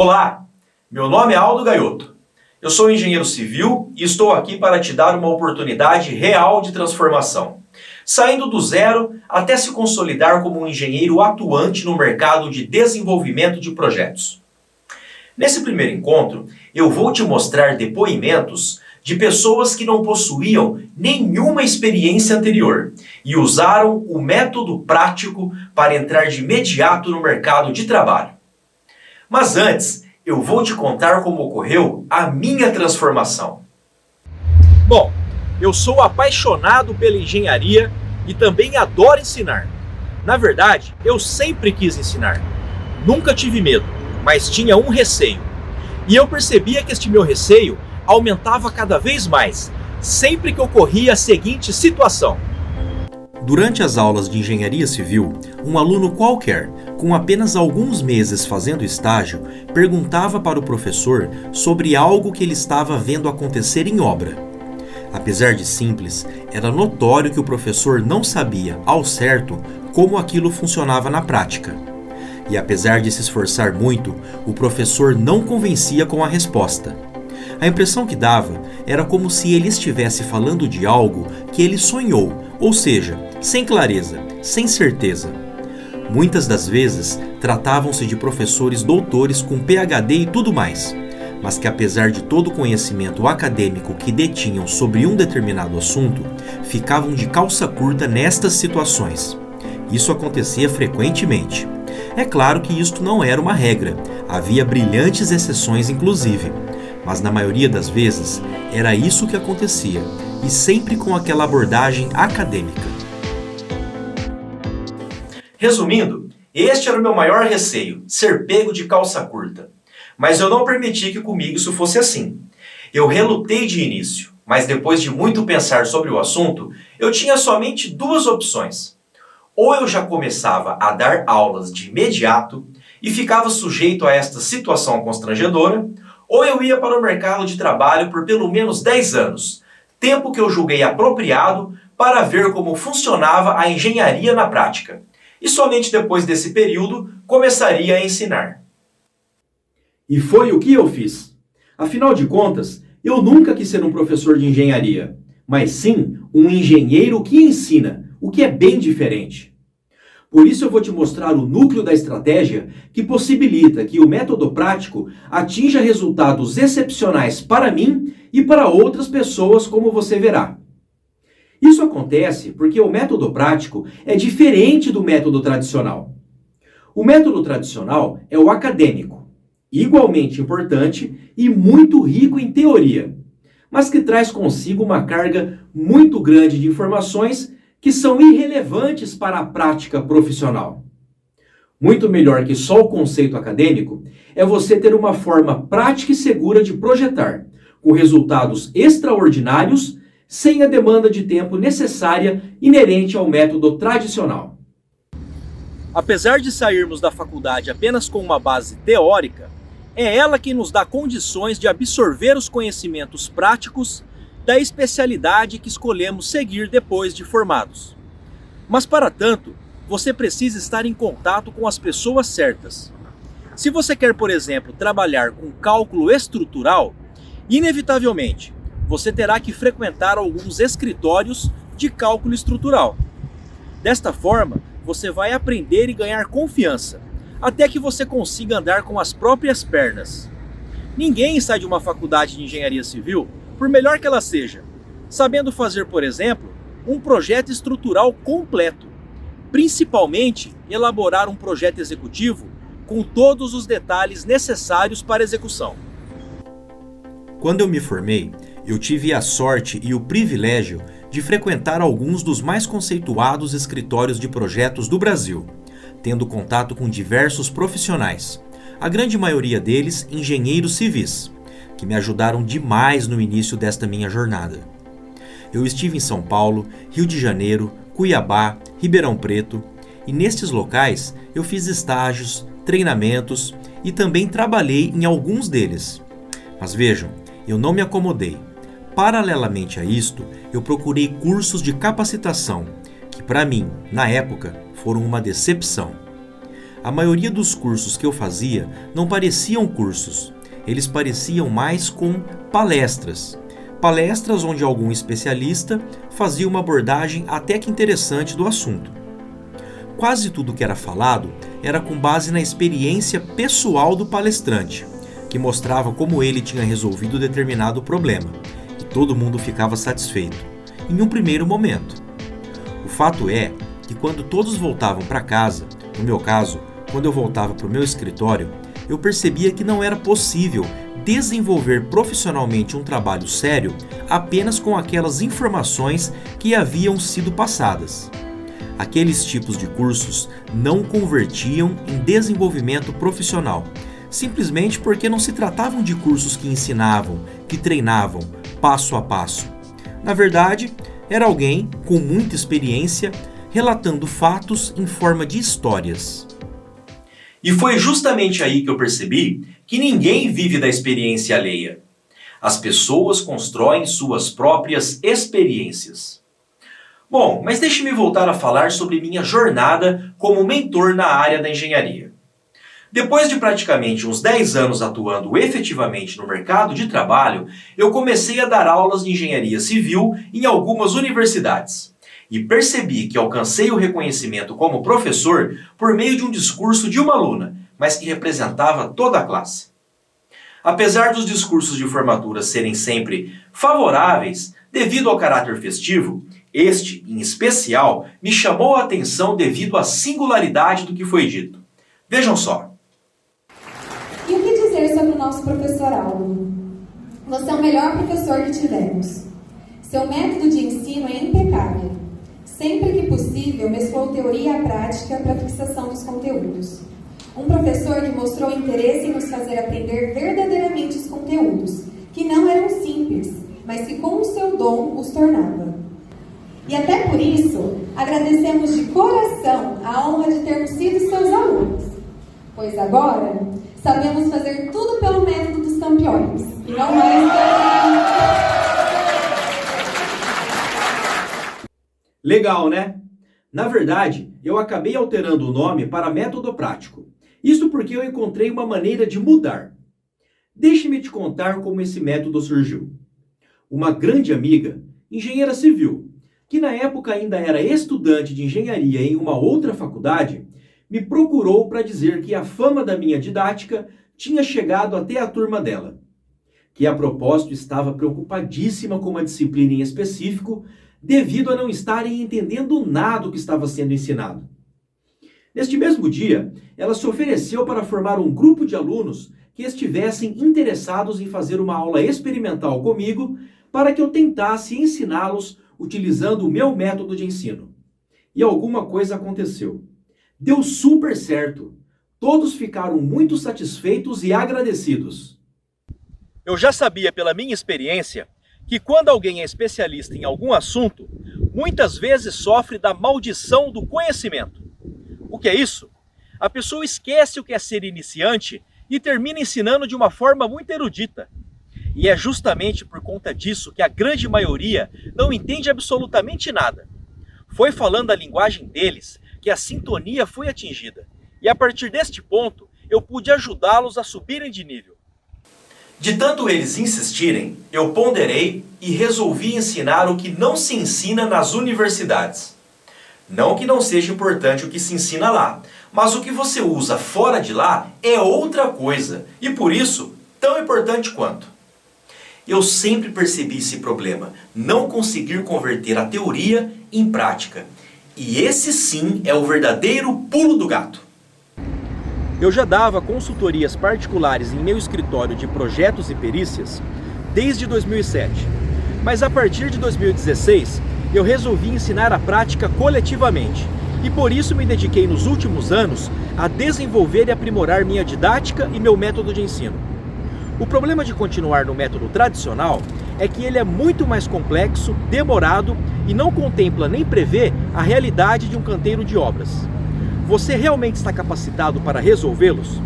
Olá, meu nome é Aldo Gaiotto. Eu sou engenheiro civil e estou aqui para te dar uma oportunidade real de transformação, saindo do zero até se consolidar como um engenheiro atuante no mercado de desenvolvimento de projetos. Nesse primeiro encontro, eu vou te mostrar depoimentos de pessoas que não possuíam nenhuma experiência anterior e usaram o método prático para entrar de imediato no mercado de trabalho. Mas antes, eu vou te contar como ocorreu a minha transformação. Bom, eu sou apaixonado pela engenharia e também adoro ensinar. Na verdade, eu sempre quis ensinar. Nunca tive medo, mas tinha um receio. E eu percebia que este meu receio aumentava cada vez mais, sempre que ocorria a seguinte situação. Durante as aulas de engenharia civil, um aluno qualquer, com apenas alguns meses fazendo estágio, perguntava para o professor sobre algo que ele estava vendo acontecer em obra. Apesar de simples, era notório que o professor não sabia, ao certo, como aquilo funcionava na prática. E apesar de se esforçar muito, o professor não convencia com a resposta. A impressão que dava era como se ele estivesse falando de algo que ele sonhou, ou seja, sem clareza, sem certeza. Muitas das vezes tratavam-se de professores doutores com PhD e tudo mais, mas que apesar de todo o conhecimento acadêmico que detinham sobre um determinado assunto, ficavam de calça curta nestas situações. Isso acontecia frequentemente. É claro que isto não era uma regra, havia brilhantes exceções inclusive, mas na maioria das vezes era isso que acontecia, e sempre com aquela abordagem acadêmica. Resumindo, este era o meu maior receio, ser pego de calça curta. Mas eu não permiti que comigo isso fosse assim. Eu relutei de início, mas depois de muito pensar sobre o assunto, eu tinha somente duas opções. Ou eu já começava a dar aulas de imediato e ficava sujeito a esta situação constrangedora, ou eu ia para o mercado de trabalho por pelo menos 10 anos, tempo que eu julguei apropriado para ver como funcionava a engenharia na prática. E somente depois desse período começaria a ensinar. E foi o que eu fiz. Afinal de contas, eu nunca quis ser um professor de engenharia, mas sim um engenheiro que ensina, o que é bem diferente. Por isso eu vou te mostrar o núcleo da estratégia que possibilita que o método prático atinja resultados excepcionais para mim e para outras pessoas, como você verá. Isso acontece porque o método prático é diferente do método tradicional. O método tradicional é o acadêmico, igualmente importante e muito rico em teoria, mas que traz consigo uma carga muito grande de informações que são irrelevantes para a prática profissional. Muito melhor que só o conceito acadêmico é você ter uma forma prática e segura de projetar, com resultados extraordinários, sem a demanda de tempo necessária inerente ao método tradicional. Apesar de sairmos da faculdade apenas com uma base teórica, é ela que nos dá condições de absorver os conhecimentos práticos da especialidade que escolhemos seguir depois de formados. Mas para tanto, você precisa estar em contato com as pessoas certas. Se você quer, por exemplo, trabalhar com cálculo estrutural, inevitavelmente, você terá que frequentar alguns escritórios de cálculo estrutural. Desta forma, você vai aprender e ganhar confiança, até que você consiga andar com as próprias pernas. Ninguém sai de uma faculdade de engenharia civil, por melhor que ela seja, sabendo fazer, por exemplo, um projeto estrutural completo, principalmente elaborar um projeto executivo com todos os detalhes necessários para a execução. Quando eu me formei, eu tive a sorte e o privilégio de frequentar alguns dos mais conceituados escritórios de projetos do Brasil, tendo contato com diversos profissionais, a grande maioria deles engenheiros civis, que me ajudaram demais no início desta minha jornada. Eu estive em São Paulo, Rio de Janeiro, Cuiabá, Ribeirão Preto, e nestes locais eu fiz estágios, treinamentos e também trabalhei em alguns deles. Mas vejam, eu não me acomodei. Paralelamente a isto, eu procurei cursos de capacitação, que para mim, na época, foram uma decepção. A maioria dos cursos que eu fazia não pareciam cursos, eles pareciam mais com palestras. Palestras onde algum especialista fazia uma abordagem até que interessante do assunto. Quase tudo que era falado era com base na experiência pessoal do palestrante, que mostrava como ele tinha resolvido determinado problema, e todo mundo ficava satisfeito, em um primeiro momento. O fato é que quando todos voltavam para casa, no meu caso, quando eu voltava para o meu escritório, eu percebia que não era possível desenvolver profissionalmente um trabalho sério apenas com aquelas informações que haviam sido passadas. Aqueles tipos de cursos não convertiam em desenvolvimento profissional, simplesmente porque não se tratavam de cursos que ensinavam, que treinavam, passo a passo. Na verdade, era alguém com muita experiência relatando fatos em forma de histórias. E foi justamente aí que eu percebi que ninguém vive da experiência alheia. As pessoas constroem suas próprias experiências. Bom, mas deixe-me voltar a falar sobre minha jornada como mentor na área da engenharia. Depois de praticamente uns 10 anos atuando efetivamente no mercado de trabalho, eu comecei a dar aulas de engenharia civil em algumas universidades. E percebi que alcancei o reconhecimento como professor por meio de um discurso de uma aluna, mas que representava toda a classe. Apesar dos discursos de formatura serem sempre favoráveis, devido ao caráter festivo, este, em especial, me chamou a atenção devido à singularidade do que foi dito. Vejam só. E o que dizer sobre o nosso professor Aldo? Você é o melhor professor que tivemos. Seu método de ensino é impecável. Sempre que possível, mesclou teoria e a prática para a fixação dos conteúdos. Um professor que mostrou interesse em nos fazer aprender verdadeiramente os conteúdos, que não eram simples, mas que com o seu dom os tornava. E até por isso, agradecemos de coração a honra de termos sido seus alunos, pois agora sabemos fazer tudo pelo método dos campeões, e não mais... Legal, né? Na verdade, eu acabei alterando o nome para Método Prático. Isso porque eu encontrei uma maneira de mudar. Deixe-me te contar como esse método surgiu. Uma grande amiga, engenheira civil, que na época ainda era estudante de engenharia em uma outra faculdade, me procurou para dizer que a fama da minha didática tinha chegado até a turma dela, que a propósito estava preocupadíssima com uma disciplina em específico, devido a não estarem entendendo nada do que estava sendo ensinado. Neste mesmo dia, ela se ofereceu para formar um grupo de alunos que estivessem interessados em fazer uma aula experimental comigo para que eu tentasse ensiná-los utilizando o meu método de ensino. E alguma coisa aconteceu. Deu super certo. Todos ficaram muito satisfeitos e agradecidos. Eu já sabia pela minha experiência que quando alguém é especialista em algum assunto, muitas vezes sofre da maldição do conhecimento. O que é isso? A pessoa esquece o que é ser iniciante e termina ensinando de uma forma muito erudita. E é justamente por conta disso que a grande maioria não entende absolutamente nada. Foi falando a linguagem deles que a sintonia foi atingida. E a partir deste ponto, eu pude ajudá-los a subirem de nível. De tanto eles insistirem, eu ponderei e resolvi ensinar o que não se ensina nas universidades. Não que não seja importante o que se ensina lá, mas o que você usa fora de lá é outra coisa, e por isso, tão importante quanto. Eu sempre percebi esse problema, não conseguir converter a teoria em prática. E esse sim é o verdadeiro pulo do gato. Eu já dava consultorias particulares em meu escritório de projetos e perícias desde 2007, mas a partir de 2016 eu resolvi ensinar a prática coletivamente e por isso me dediquei nos últimos anos a desenvolver e aprimorar minha didática e meu método de ensino. O problema de continuar no método tradicional é que ele é muito mais complexo, demorado e não contempla nem prevê a realidade de um canteiro de obras. Você realmente está capacitado para resolvê-los?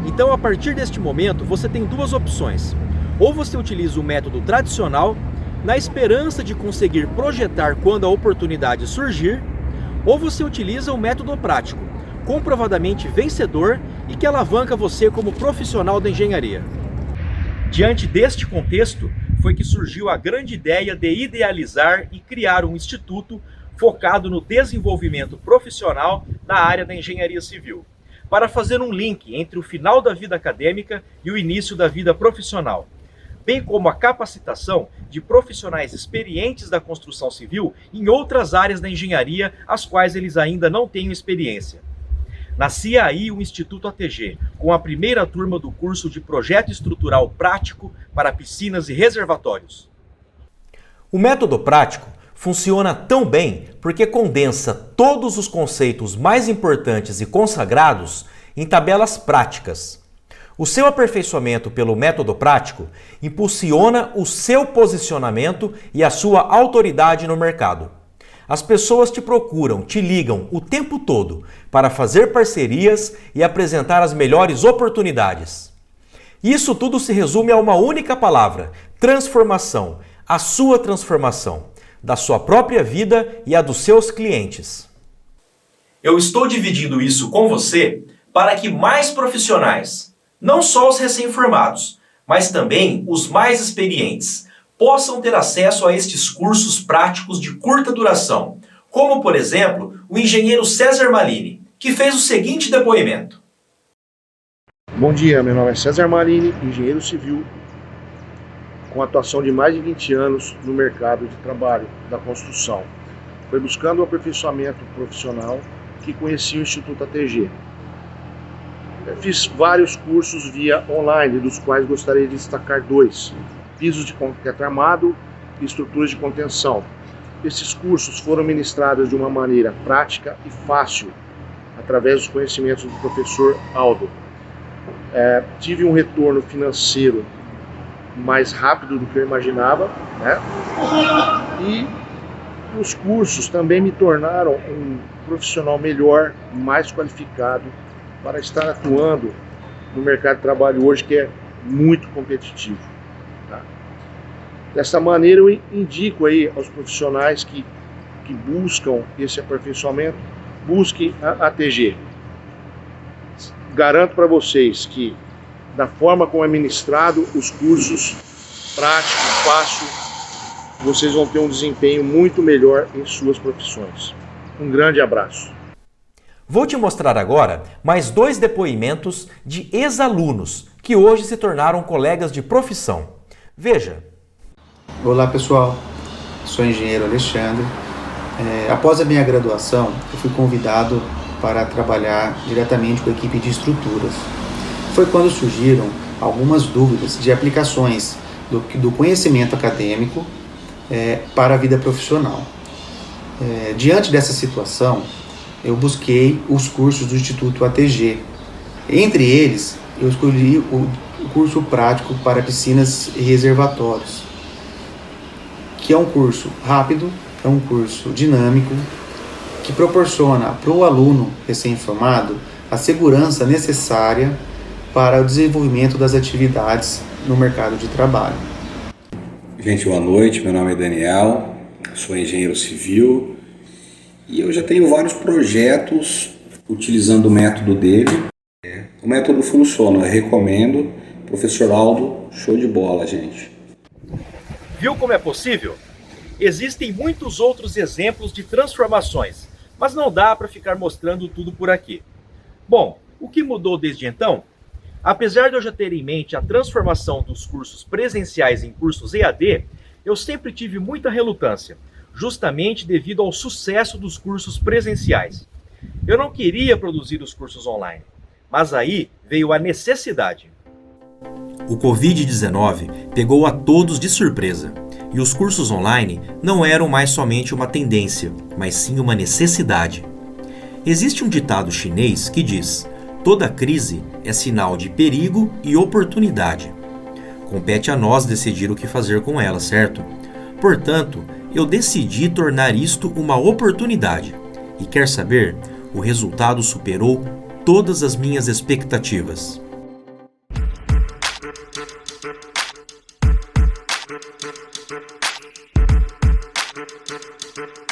Então, a partir deste momento, você tem duas opções. Ou você utiliza o método tradicional, na esperança de conseguir projetar quando a oportunidade surgir, ou você utiliza o método prático, comprovadamente vencedor e que alavanca você como profissional da engenharia. Diante deste contexto, foi que surgiu a grande ideia de idealizar e criar um instituto focado no desenvolvimento profissional na área da engenharia civil, para fazer um link entre o final da vida acadêmica e o início da vida profissional, bem como a capacitação de profissionais experientes da construção civil em outras áreas da engenharia, as quais eles ainda não têm experiência. Nascia aí o Instituto ATG, com a primeira turma do curso de Projeto Estrutural Prático para Piscinas e Reservatórios. O método prático funciona tão bem porque condensa todos os conceitos mais importantes e consagrados em tabelas práticas. O seu aperfeiçoamento pelo método prático impulsiona o seu posicionamento e a sua autoridade no mercado. As pessoas te procuram, te ligam o tempo todo para fazer parcerias e apresentar as melhores oportunidades. Isso tudo se resume a uma única palavra: transformação. A sua transformação, da sua própria vida e a dos seus clientes. Eu estou dividindo isso com você para que mais profissionais, não só os recém-formados, mas também os mais experientes, possam ter acesso a estes cursos práticos de curta duração, como, por exemplo, o engenheiro César Malini, que fez o seguinte depoimento. Bom dia, meu nome é César Malini, engenheiro civil, com atuação de mais de 20 anos no mercado de trabalho da construção. Foi buscando o aperfeiçoamento profissional que conheci o Instituto ATG. Fiz vários cursos via online, dos quais gostaria de destacar 2. Pisos de concreto armado e estruturas de contenção. Esses cursos foram ministrados de uma maneira prática e fácil, através dos conhecimentos do professor Aldo. Tive um retorno financeiro mais rápido do que eu imaginava, né? E os cursos também me tornaram um profissional melhor, mais qualificado para estar atuando no mercado de trabalho hoje, que é muito competitivo. Dessa maneira eu indico aí aos profissionais que buscam esse aperfeiçoamento, busquem a ATG. Garanto para vocês que da forma como é ministrado os cursos, prático, fácil, vocês vão ter um desempenho muito melhor em suas profissões. Um grande abraço. Vou te mostrar agora mais 2 depoimentos de ex-alunos que hoje se tornaram colegas de profissão. Veja. Olá pessoal, sou o engenheiro Alexandre. Após a minha graduação, eu fui convidado para trabalhar diretamente com a equipe de estruturas. Foi quando surgiram algumas dúvidas de aplicações do conhecimento acadêmico para a vida profissional. Diante dessa situação, eu busquei os cursos do Instituto ATG. Entre eles, eu escolhi o curso prático para piscinas e reservatórios, que é um curso rápido, é um curso dinâmico, que proporciona para o aluno recém-formado a segurança necessária para o desenvolvimento das atividades no mercado de trabalho. Gente, boa noite, meu nome é Daniel, sou engenheiro civil e eu já tenho vários projetos utilizando o método dele. O método funciona, eu recomendo. Professor Aldo, show de bola, gente. Viu como é possível? Existem muitos outros exemplos de transformações, mas não dá para ficar mostrando tudo por aqui. Bom, o que mudou desde então? Apesar de eu já ter em mente a transformação dos cursos presenciais em cursos EAD, eu sempre tive muita relutância, justamente devido ao sucesso dos cursos presenciais. Eu não queria produzir os cursos online, mas aí veio a necessidade. O Covid-19 pegou a todos de surpresa, e os cursos online não eram mais somente uma tendência, mas sim uma necessidade. Existe um ditado chinês que diz: toda crise é sinal de perigo e oportunidade. Compete a nós decidir o que fazer com ela, certo? Portanto, eu decidi tornar isto uma oportunidade. E quer saber? O resultado superou todas as minhas expectativas. Thank you.